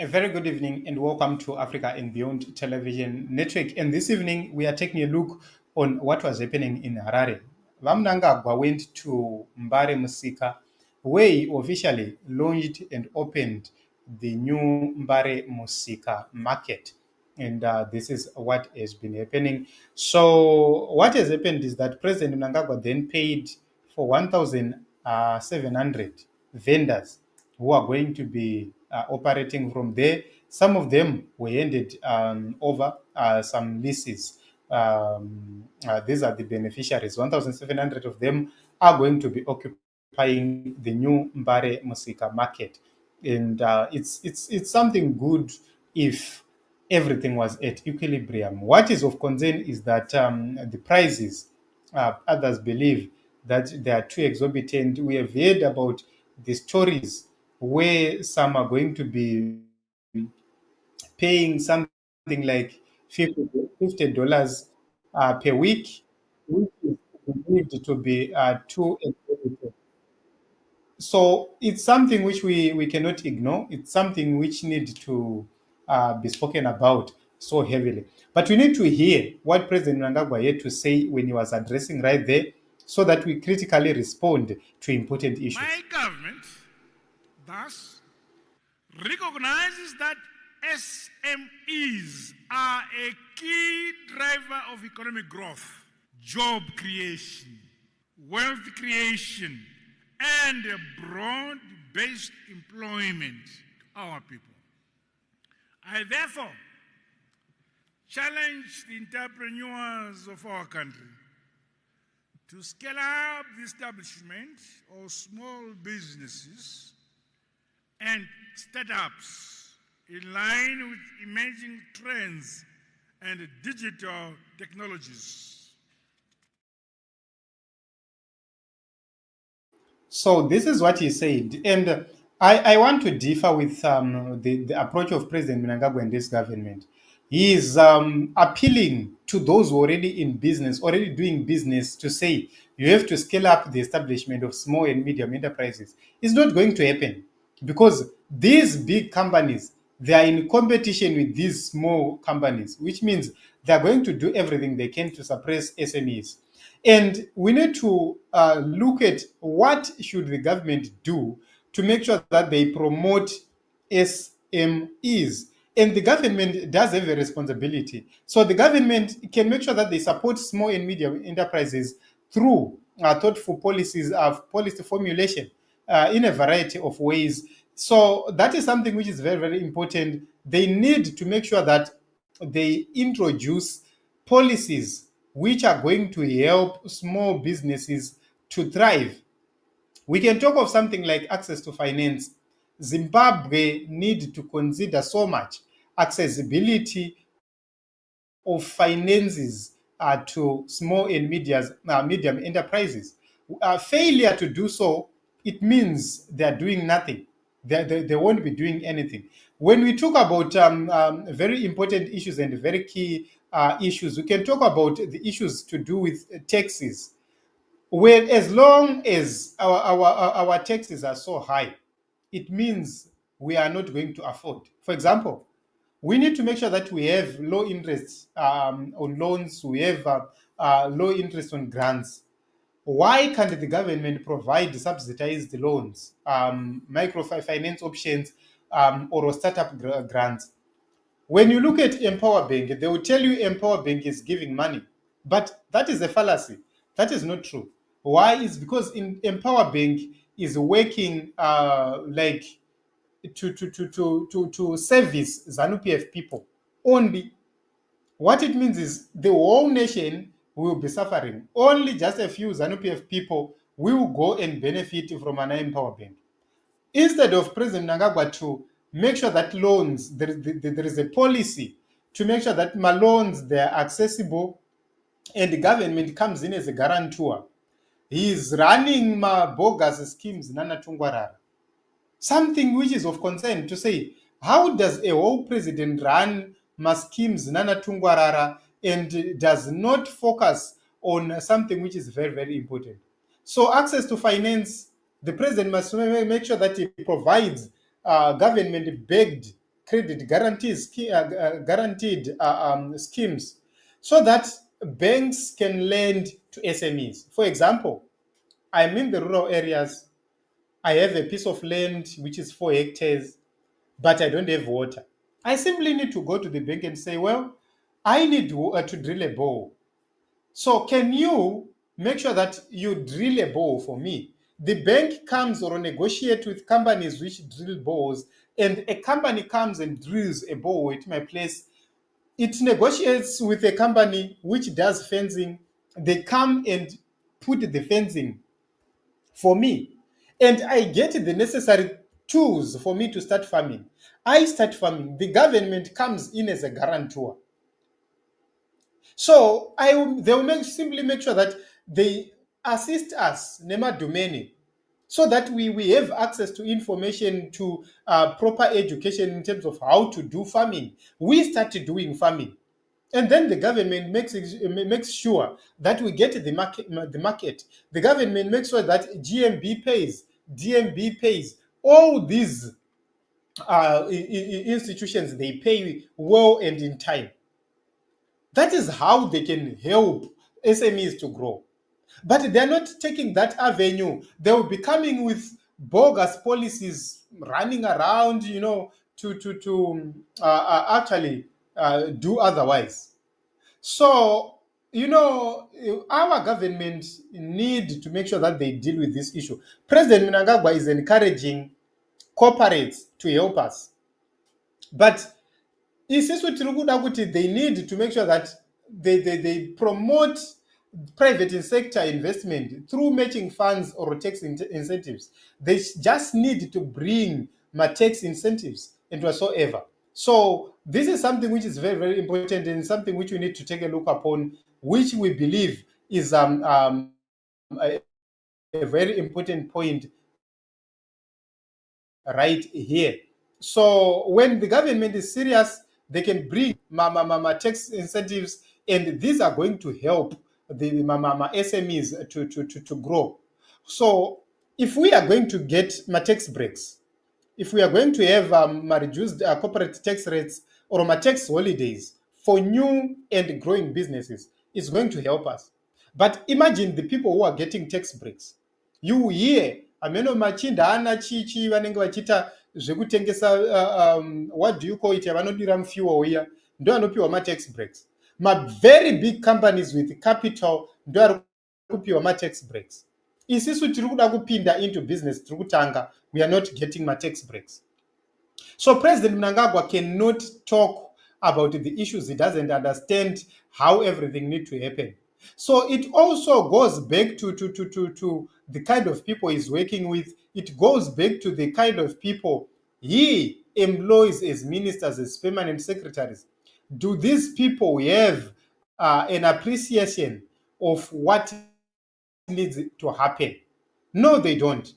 A very good evening and welcome to Africa and Beyond Television Network. And this evening we are taking a look on what was happening in Harare. Mnangagwa went to Mbare Musika, where he officially launched and opened the new Mbare Musika market. And this is what has been happening. So what has happened is that President Mnangagwa then paid for 1,700 vendors who are going to be operating from there. Some of them were handed over some leases. These are the beneficiaries. 1,700 of them are going to be occupying the new Mbare Musika market. And it's something good if everything was at equilibrium. What is of concern is that the prices, others believe that they are too exorbitant. We have heard about the stories where some are going to be paying something like $50 per week, which is believed to be too exorbitant. So it's something which we cannot ignore. It's something which needs to be spoken about so heavily. But we need to hear what President Mnangagwa had to say when he was addressing right there so that we critically respond to important issues. My government thus recognizes that SMEs are a key driver of economic growth, job creation, wealth creation, and a broad-based employment to our people. I therefore challenge the entrepreneurs of our country to scale up the establishment of small businesses and startups in line with emerging trends and digital technologies. So this is what he said, and I want to differ with the approach of President Mnangagwa and this government. He is appealing to those who are already in business, already doing business, to say you have to scale up the establishment of small and medium enterprises. It's not going to happen because these big companies, they are in competition with these small companies, which means they are going to do everything they can to suppress SMEs. And we need to look at what should the government do to make sure that they promote SMEs. And the government does have a responsibility. So the government can make sure that they support small and medium enterprises through thoughtful policies of policy formulation in a variety of ways. So that is something which is very, very important. They need to make sure that they introduce policies which are going to help small businesses to thrive. We can talk of something like access to finance. Zimbabwe need to consider so much accessibility of finances to small and medium enterprises. Failure to do so, it means they're doing nothing. They won't be doing anything. When we talk about very important issues and very key issues, we can talk about the issues to do with taxes. Well, as long as our taxes are so high, it means we are not going to afford. For example, we need to make sure that we have low interest on loans, we have low interest on grants. Why can't the government provide subsidized loans, microfinance options, or startup grants? When you look at Empower Bank, they will tell you Empower Bank is giving money, but that is a fallacy. That is not true. Why? Is because in Empower Bank is working like to service ZANU-PF people only. What it means is the whole nation will be suffering. Only just a few ZANU-PF people will go and benefit from an Empower Bank. Instead of President Mnangagwa to make sure that loans, there is a policy to make sure that my loans, they are accessible and the government comes in as a guarantor. He is running my bogus schemes, Nana Tungwarara. Something which is of concern to say, how does a whole president run my schemes, Nana Tungwarara, and does not focus on something which is very, very important? So access to finance, the president must make sure that he provides government-backed credit guaranteed schemes, so that banks can lend to SMEs. For example, I'm in the rural areas. I have a piece of land which is 4 hectares, but I don't have water. I simply need to go to the bank and say, well, I need to drill a bore. So can you make sure that you drill a bore for me? The bank comes or negotiate with companies which drill bores, and a company comes and drills a bore at my place. It negotiates with a company which does fencing. They come and put the fencing for me, and I get the necessary tools for me to start farming. I start farming. The government comes in as a guarantor. So they will simply make sure that they assist us, Nema Domain, so that we have access to information, to proper education in terms of how to do farming. We started doing farming. And then the government makes sure that we get the market. The government makes sure that GMB pays, DMB pays. All these institutions, they pay well and in time. That is how they can help SMEs to grow. But they're not taking that avenue. They'll be coming with bogus policies, running around, to actually do otherwise. So, our government need to make sure that they deal with this issue. President Mnangagwa is encouraging corporates to help us. But they need to make sure that they promote private sector investment through matching funds or tax incentives. They just need to bring my tax incentives and whatsoever. So this is something which is very, very important, and something which we need to take a look upon, which we believe is a very important point right here. So when the government is serious, they can bring tax incentives, and these are going to help the SMEs to grow. So if we are going to get tax breaks, if we are going to have reduced corporate tax rates or tax holidays for new and growing businesses, it's going to help us. But imagine the people who are getting tax breaks. You hear ameno machinda ana chichi vanenge vachita zvekutengesa what do you call it, yavanodira mufyiwa uya, ndo anopiwa matax breaks. Very big companies with capital ndo ari kupiwa matax breaks. Isisu tiri kuda kupinda into business tiri kutanga, we are not getting tax breaks. So President Mnangagwa cannot talk about the issues. He doesn't understand how everything needs to happen. So it also goes back to the kind of people he's working with. It goes back to the kind of people he employs as ministers, as permanent secretaries. Do these people have an appreciation of what needs to happen? No, they don't.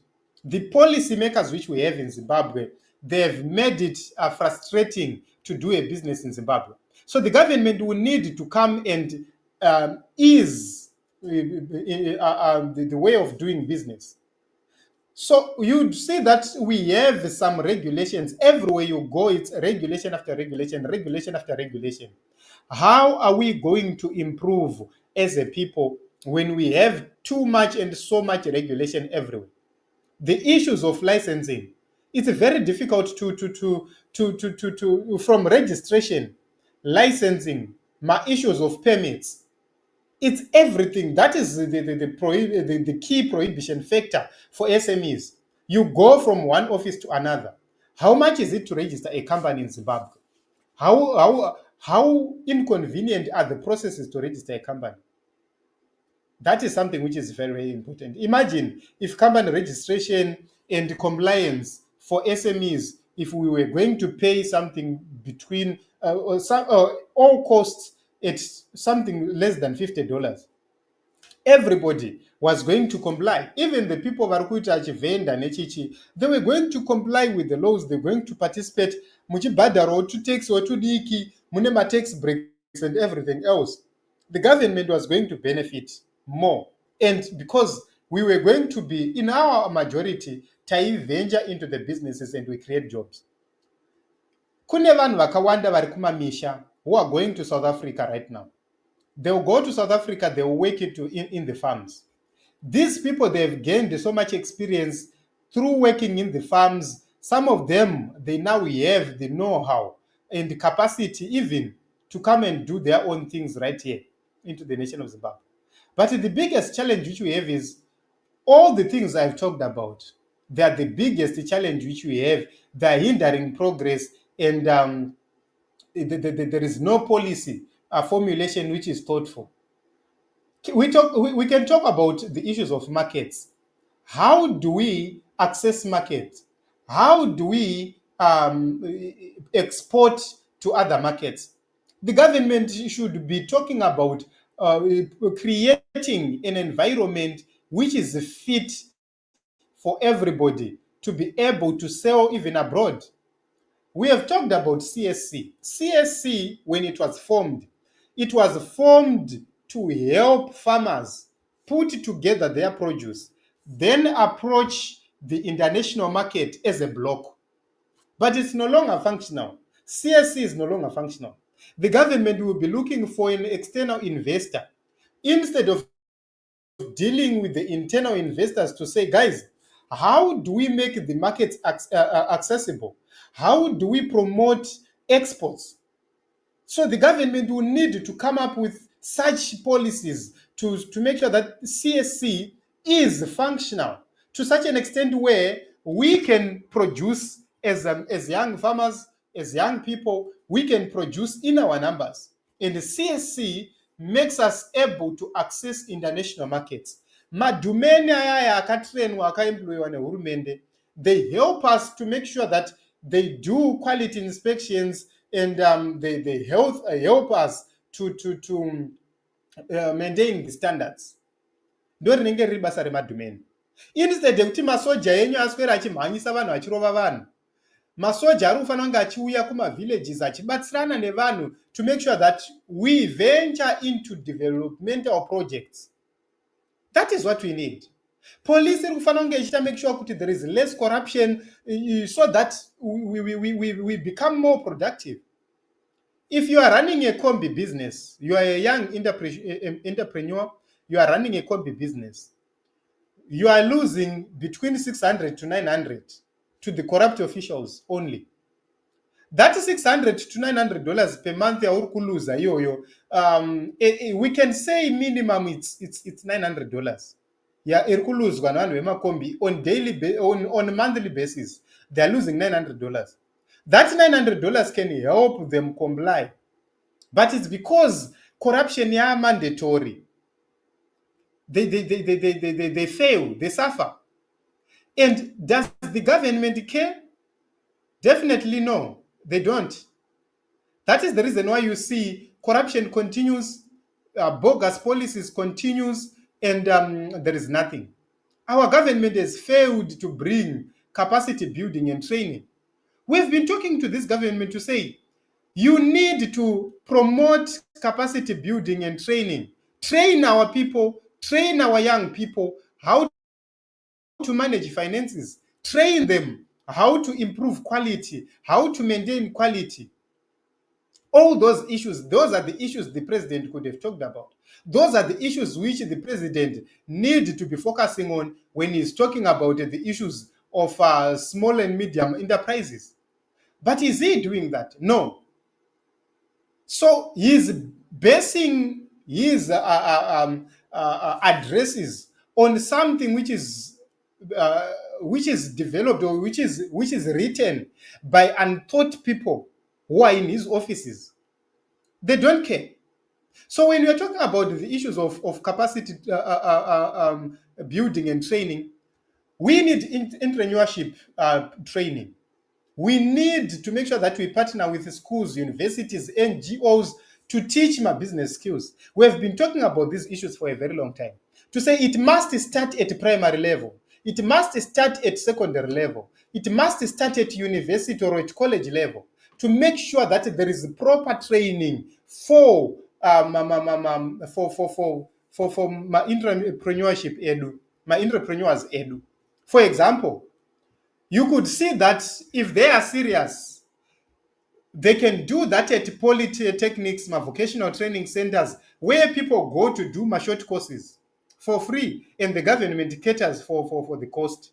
The policymakers which we have in Zimbabwe, they have made it frustrating to do a business in Zimbabwe. So the government will need to come and ease the way of doing business. So you'd see that we have some regulations. Everywhere you go, it's regulation after regulation, regulation after regulation. How are we going to improve as a people when we have too much and so much regulation everywhere? The issues of licensing, it's very difficult to from registration, licensing, issues of permits. It's everything. That is the key prohibition factor for SMEs. You go from one office to another. How much is it to register a company in Zimbabwe? How inconvenient are the processes to register a company? That is something which is very, very important. Imagine if company registration and compliance for SMEs, if we were going to pay something between all costs at something less than $50, everybody was going to comply. Even the people vari kuita chivenda nechichi, they were going to comply with the laws. They were going to participate. Muchibhadharo tax watudiki, mune tax breaks and everything else. The government was going to benefit more. And because we were going to be, in our majority, venture into the businesses and we create jobs. Kune vanhu vakawanda vari kumamisha who are going to South Africa right now. They will go to South Africa, they will work in the farms. These people, they've gained so much experience through working in the farms. Some of them, they now have the know-how and the capacity even to come and do their own things right here into the nation of Zimbabwe. But the biggest challenge which we have is all the things I've talked about. They are the biggest challenge which we have. They are hindering progress, and there is no policy formulation which is thoughtful. We can talk about the issues of markets. How do we access markets? How do we export to other markets? The government should be talking about creating an environment which is fit for everybody to be able to sell even abroad. We have talked about CSC. CSC, when it was formed to help farmers put together their produce, then approach the international market as a block. But it's no longer functional. CSC is no longer functional. The government will be looking for an external investor instead of dealing with the internal investors to say, guys, how do we make the markets accessible? How do we promote exports? So the government will need to come up with such policies to make sure that CSC is functional to such an extent where we can produce as young farmers, as young people, we can produce in our numbers. And the CSC makes us able to access international markets. Madhumeni ayaya akatrainwa akaemployiwa nehurumende, they help us to make sure that they do quality inspections and they help us to maintain the standards. Ndo rinenge riri basa remadhumeni. Instead yekuti masoja enyu aswera achimhanyisa vanhu achirova vanhu, masoja ari kufanira kunge achiuya kumavillages achibatsirana nevanhu to make sure that we venture into developmental projects. That is what we need. Police iri kufanira kunge ichita make sure kuti there is less corruption so that we become more productive. If you are running a combi business, you are a young entrepreneur, you are running a combi business, you are losing between 600 to 900 to the corrupt officials only. That $600 to $900 per month yauri kuluza iyoyo, we can say minimum it's $900. Yeah, iri kuluzwa navanhu vemakombi on a monthly basis. They are losing $900. That $900 can help them comply, but it's because corruption is mandatory. They fail, they suffer. And does the government care? Definitely no, they don't. That is the reason why you see corruption continues, bogus policies continues, and there is nothing. Our government has failed to bring capacity building and training. We've been talking to this government to say, you need to promote capacity building and training. Train our people, train our young people how to manage finances. Train them how to improve quality, how to maintain quality. All those issues, those are the issues the president could have talked about. Those are the issues which the president needs to be focusing on when he's talking about the issues of small and medium enterprises. But is he doing that? No. So he's basing his addresses on something which is developed or which is written by untaught people who are in his offices. They don't care. So when we're talking about the issues of capacity building and training, we need entrepreneurship training. We need to make sure that we partner with schools, universities, NGOs to teach my business skills. We have been talking about these issues for a very long time. To say it must start at primary level. It must start at secondary level. It must start at university or at college level to make sure that there is proper training for my entrepreneurship edu, my entrepreneurs edu. For example, you could see that if they are serious, They can do that at polytechnics, vocational training centers, where people go to do short courses for free, and the government caters for the cost.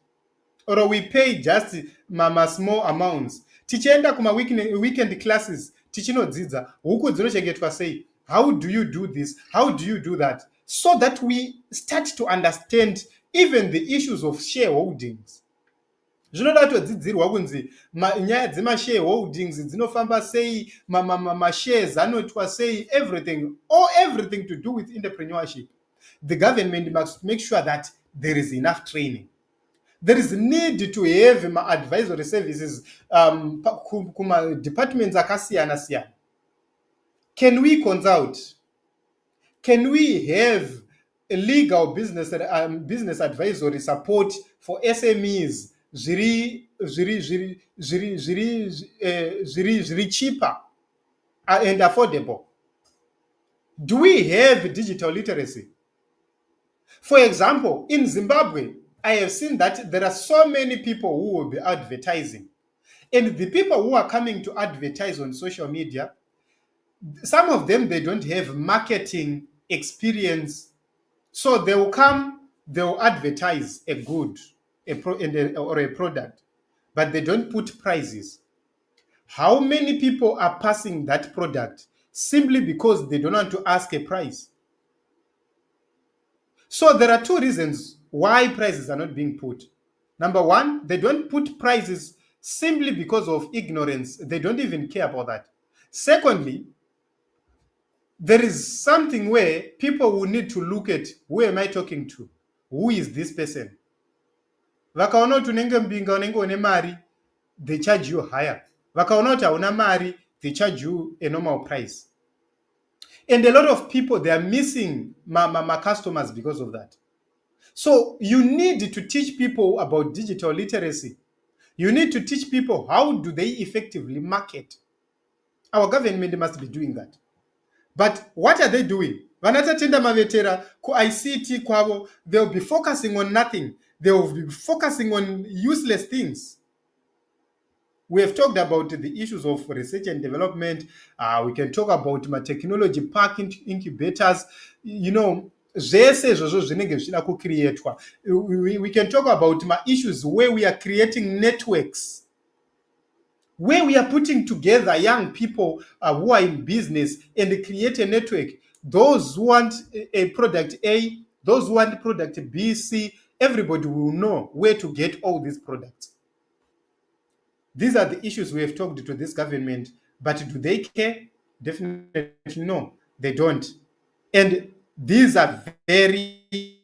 Or we pay just small amounts. Tichienda kuma weekend classes, tichinodzidza, huku dzinochengetwa sei? How do you do this? How do you do that? So that we start to understand even the issues of shareholdings. Zvinoda kutodzidzirwa kunzi nyaya dzemashareholdings dzinofamba sei, mashares anoitwa sei, everything to do with entrepreneurship. The government must make sure that there is enough training. There is need to have advisory services kuma departments akasiyana siyana. Can we consult? Can we have a legal business advisory support for SMEs zviri cheaper and affordable? Do we have digital literacy? For example, in Zimbabwe, I have seen that there are so many people who will be advertising. And the people who are coming to advertise on social media, some of them, they don't have marketing experience. So they will come, they will advertise a good or a product, but they don't put prices. How many people are passing that product simply because they don't want to ask a price? So there are two reasons why prices are not being put. Number one, they don't put prices simply because of ignorance. They don't even care about that. Secondly, there is something where people will need to look at, who am I talking to? Who is this person? Vakaona kuti unenge mbinga, unenge une mari, they charge you higher. Vakaona kuti hauna mari, they charge you a normal price. And a lot of people, they are missing my customers because of that. So you need to teach people about digital literacy. You need to teach people how do they effectively market. Our government must be doing that. But what are they doing? Vanatatenda mavetera ku ICT kwavo, they'll be focusing on nothing. They will be focusing on useless things. We have talked about the issues of research and development. We can talk about my technology park incubators. You know, we can talk about my issues where we are creating networks, where we are putting together young people who are in business and create a network. Those who want a product A, those who want product B, C, everybody will know where to get all these products. These are the issues we have talked to this government, but do they care? Definitely no, they don't. And these are very,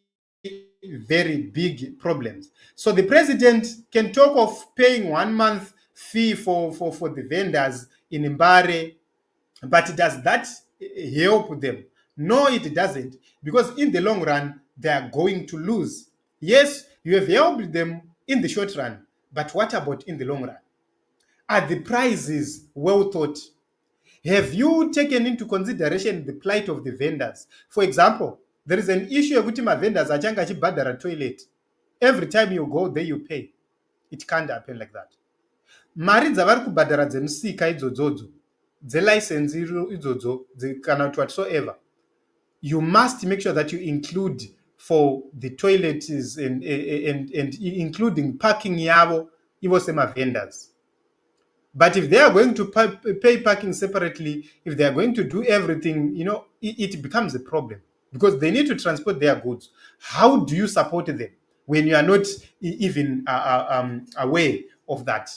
very big problems. So the president can talk of paying 1 month fee for the vendors in Mbare, but does that help them? No, it doesn't, because in the long run, they are going to lose. Yes, you have helped them in the short run, but what about in the long run? Are the prices well thought? Have you taken into consideration the plight of the vendors? For example, there is an issue of my vendors achanga achibhadhara toilet. Every time you go there, you pay. It can't happen like that. Mari dzavari kubhadhara dzemusika idzodzo, dzelicense idzodzo, kana kuti whatsoever, you must make sure that you include for the toilets and including parking yavo ivo sema vendors. But if they are going to pay parking separately, if they are going to do everything, you know, it becomes a problem because they need to transport their goods. How do you support them when you are not even aware of that?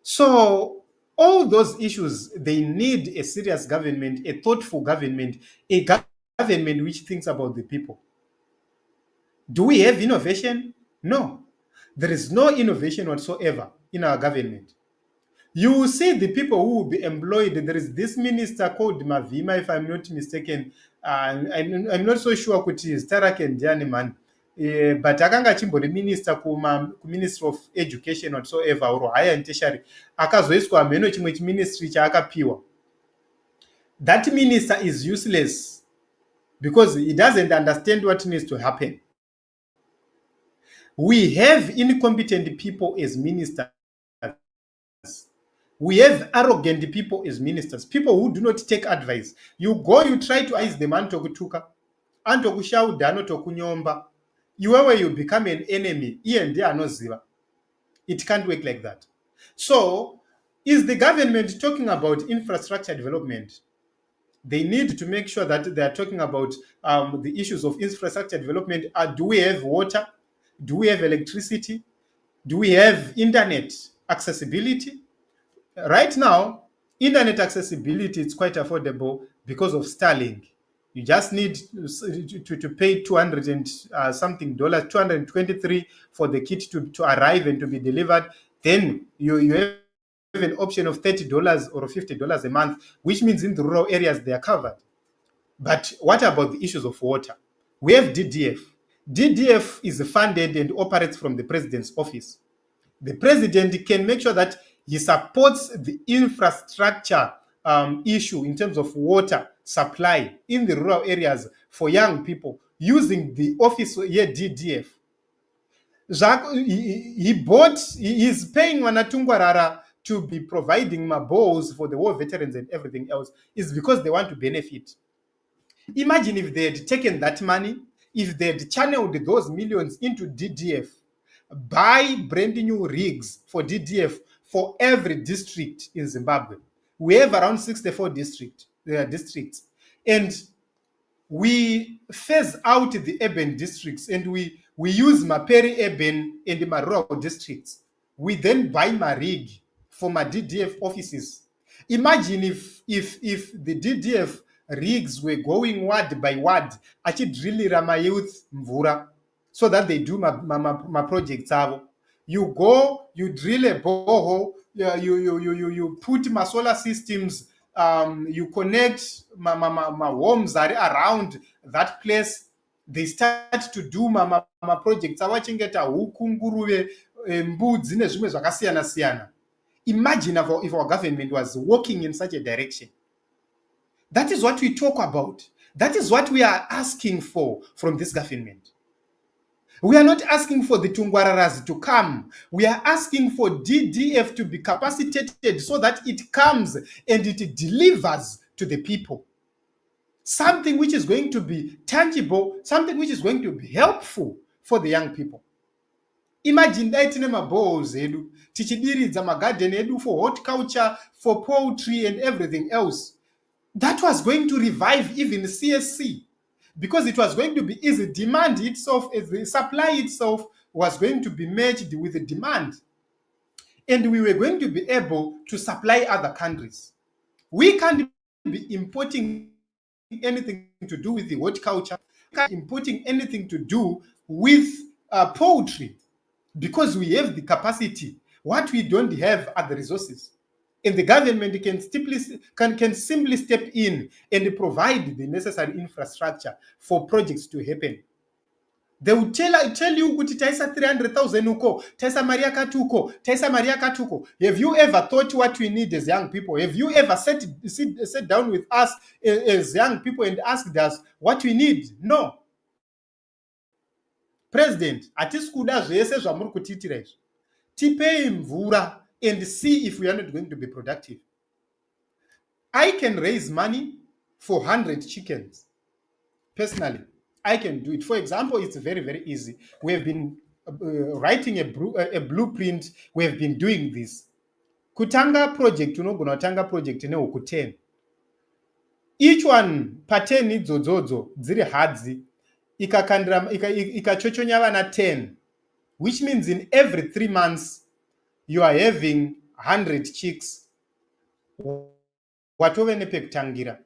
So all those issues, they need a serious government, a thoughtful government, a government which thinks about the people. Do we have innovation? No. There is no innovation whatsoever in our government. You will see the people who will be employed. There is this minister called Mavima, if I'm not mistaken. I'm not so sure kuti is Tarak and Dianiman. But akanga chimbori minister Ministry of Education whatsoever or higher and tertiary. Akazoiswa ameno chimwe ministry chaakapiwa. That minister is useless because he doesn't understand what needs to happen. We have incompetent people as ministers. We have arrogant people as ministers, people who do not take advice. You go, you try to advise them, antokutuka, antokushauda, anotokunyomba. You become an enemy. It can't work like that. So, is the government talking about infrastructure development? They need to make sure that they are talking about the issues of infrastructure development. Do we have water? Do we have electricity? Do we have internet accessibility? Right now, internet accessibility is quite affordable because of Starlink. You just need to pay 200 and something dollars, 223 for the kit to arrive and to be delivered. Then you have an option of $30 or $50 a month, which means in the rural areas they are covered. But what about the issues of water? We have DDF. DDF is funded and operates from the president's office. The president can make sure that he supports the infrastructure issue in terms of water supply in the rural areas for young people using the office here, DDF. He is paying Wanatungwarara to be providing bowls for the war veterans and everything else. Is because they want to benefit. Imagine if they had taken that money, if they had channeled those millions into DDF, buy brand new rigs for DDF for every district in Zimbabwe. We have around 64 districts, and we phase out the urban districts and we use my peri-urban and my rural districts. We then buy my rig for my DDF offices. Imagine if the DDF rigs were going ward by ward, achidrillira my youth mvura, so that they do my projects. You go, you drill a borehole, you put my solar systems, you connect my homes are around that place. They start to do my projects. Awachengeta huku, nguruve, mbudzi nezvimwe zvakasiyana siyana. Imagine if our government was working in such a direction. That is what we talk about. That is what we are asking for from this government. We are not asking for the Tungwararas to come. We are asking for DDF to be capacitated so that it comes and it delivers to the people. Something which is going to be tangible, something which is going to be helpful for the young people. Imagine daitine mabowls edu, tichidiridza magarden edu for horticulture, for poultry and everything else. That was going to revive even CSC. Because it was going to be easy. Demand itself, the supply itself was going to be matched with the demand. And we were going to be able to supply other countries. We can't be importing anything to do with the horticulture, we can't be importing anything to do with poultry, because we have the capacity. What we don't have are the resources. And the government can simply step in and provide the necessary infrastructure for projects to happen. They will tell you kuti taisa 300,000 uko, taisa Maria Katuko, taisa Maria Katuko. Have you ever thought what we need as young people? Have you ever sat down with us as young people and asked us what we need? No. President, atisikuda zvese zvamuri kutiitira izvi. Tipei mvura and see if we are not going to be productive. I can raise money for 100 chickens. Personally, I can do it. For example, it's very, very easy. We have been writing a blueprint. We have been doing this. Kutanga project, unogona tanga project nehuku 10. Each one pateni idzodzo dziri hadzi ikachochonya vana 10, which means in every 3 months you are having 100 chicks. Watove nepekutangira.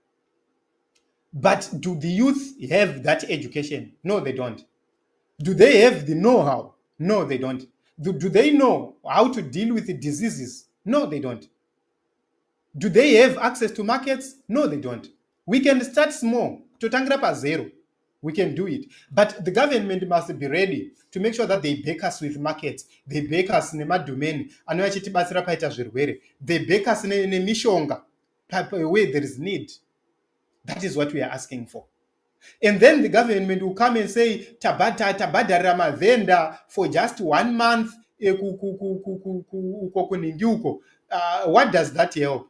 But do the youth have that education? No, they don't. Do they have the know-how? No, they don't. Do they know how to deal with the diseases? No, they don't. Do they have access to markets? No, they don't. We can start small. Totangira pa zero. We can do it. But the government must be ready to make sure that they back us with markets. They back us nemadomain. Anoyachitibatsira paita zvirwere. They back us nemishonga where there is need. That is what we are asking for. And then the government will come and say, tabadara mavenda for just 1 month what does that help?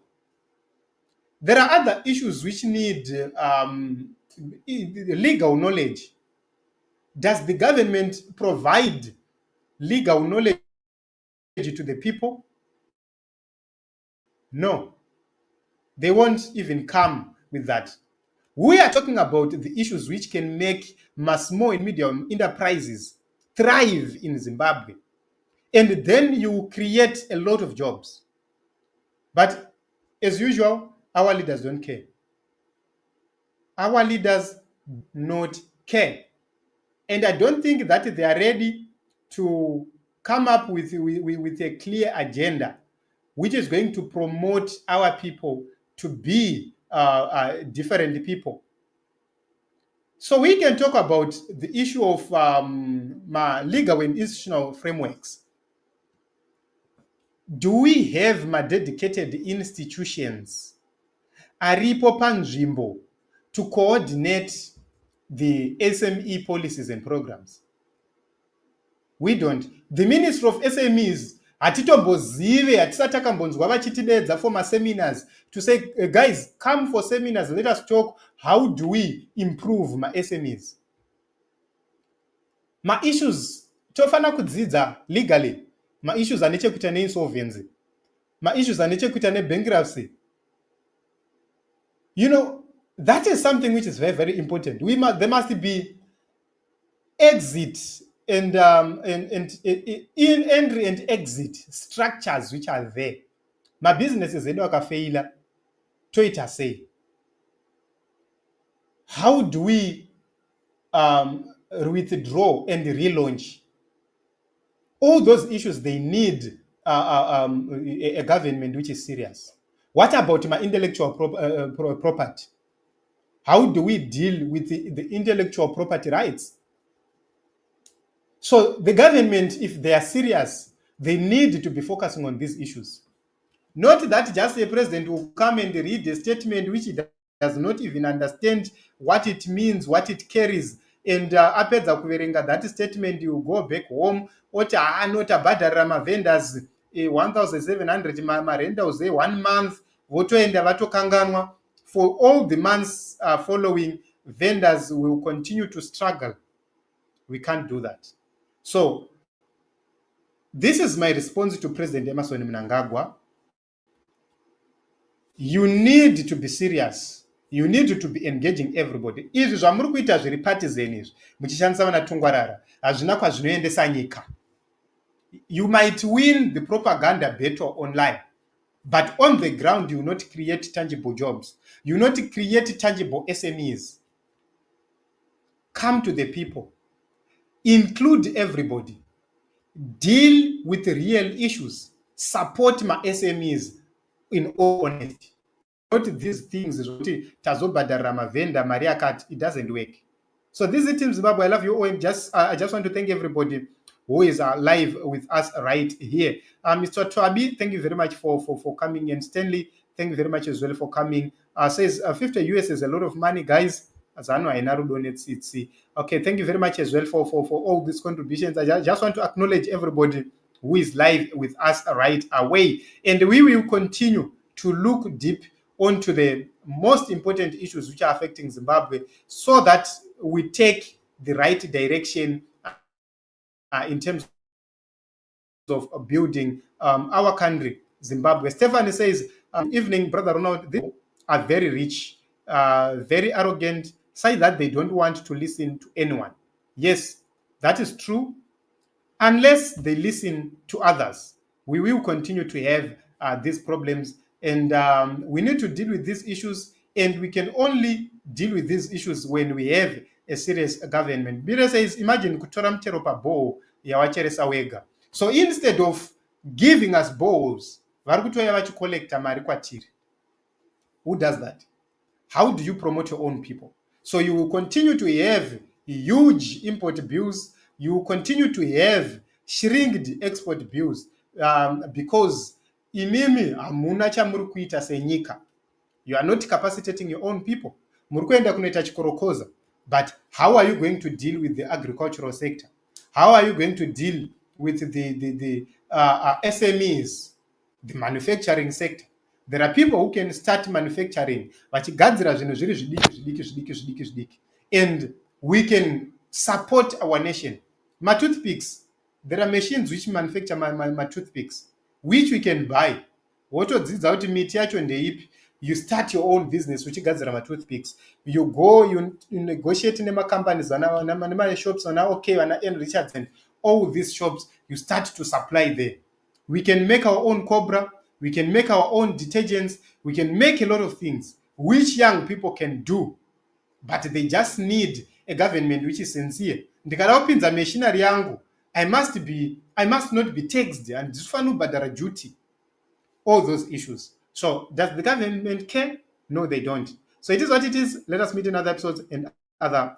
There are other issues which need legal knowledge. Does the government provide legal knowledge to the people? No. They won't even come with that. We are talking about the issues which can make small and medium enterprises thrive in Zimbabwe. And then you create a lot of jobs. But as usual, our leaders don't care. Our leaders do not care. And I don't think that they are ready to come up with a clear agenda which is going to promote our people to be different people. So we can talk about the issue of legal and institutional frameworks. Do we have dedicated institutions aripo panzvimbo to coordinate the SME policies and programs? We don't. The Ministry of SMEs hatitombozive hatisati takambonzwa vachitidedza for seminars to say, guys, come for seminars, let us talk, how do we improve SMEs? Issues tofana kudzidza legally, issues anechekuita neinsolvency, issues anechekuita nebankruptcy. You know, that is something which is very, very important. There must be exit and in entry and exit structures which are there. My businesses edu akafaila toita say, how do we withdraw and relaunch? All those issues, they need a government which is serious. What about my intellectual property? How do we deal with the intellectual property rights? So the government, if they are serious, they need to be focusing on these issues. Not that just a president will come and read a statement which he does not even understand what it means, what it carries, and apedza kuverenga that statement, you go back home, oti anota bhadharira vendors 1,700 marentals 1 month, votoenda vatokanganwa. For all the months following, vendors will continue to struggle. We can't do that. So this is my response to President Emmerson Mnangagwa. You need to be serious. You need to be engaging everybody. Izvi zvamuri kuita zviri partisan izvi muchishandisa vana tungwarara hazvina kwazvinoendesa nyika. You might win the propaganda battle online, but on the ground you will not create tangible jobs. You will not create tangible SMEs. Come to the people. Include everybody. Deal with the real issues. Support my SMEs in all honesty. Not these things, tazobhadharira mavenda mari yakati, it doesn't work. So this is Team Zimbabwe. I love you all. And I just want to thank everybody who is live with us right here. Mr. Twabi, thank you very much for coming. And Stanley, thank you very much as well for coming. Says 50 US is a lot of money, guys. Okay, thank you very much as well for all these contributions. I just want to acknowledge everybody who is live with us right away. And we will continue to look deep onto the most important issues which are affecting Zimbabwe so that we take the right direction in terms of building our country, Zimbabwe. Stephanie says, evening, Brother Ronald, they are very rich, very arrogant, say that they don't want to listen to anyone. Yes, that is true. Unless they listen to others, we will continue to have these problems. And we need to deal with these issues. And we can only deal with these issues when we have a serious government. Bira says, imagine kutora mtero pa bowl yawacheresa wega. So instead of giving us bowls, varikutoya vachikollecta mari kwatiri. Who does that? How do you promote your own people? So you will continue to have huge import bills. You will continue to have shrinked export bills because imimi hamuna chamuri kuita senyika. You are not capacitating your own people. Muri kuenda kunoita chikorokoza. But how are you going to deal with the agricultural sector? How are you going to deal with the SMEs, the manufacturing sector. There are people who can start manufacturing, vachigadzira zvinhu zviri zvidiki, and we can support our nation. Toothpicks, there are machines which manufacture toothpicks, which we can buy. Wotodzidza kuti miti yacho ndeipi, you start your own business uchigadzira toothpicks. You go, you negotiate nemacompanies, shops, okay, and Richards, and all these shops, you start to supply there. We can make our own Cobra, we can make our own detergents, we can make a lot of things which young people can do, but they just need a government which is sincere. Ndikada kupinza machinery yangu, I must not be taxed and ndifana kubhadhara duty. All those issues. So does the government care? No, they don't. So it is what it is. Let us meet in other episodes and other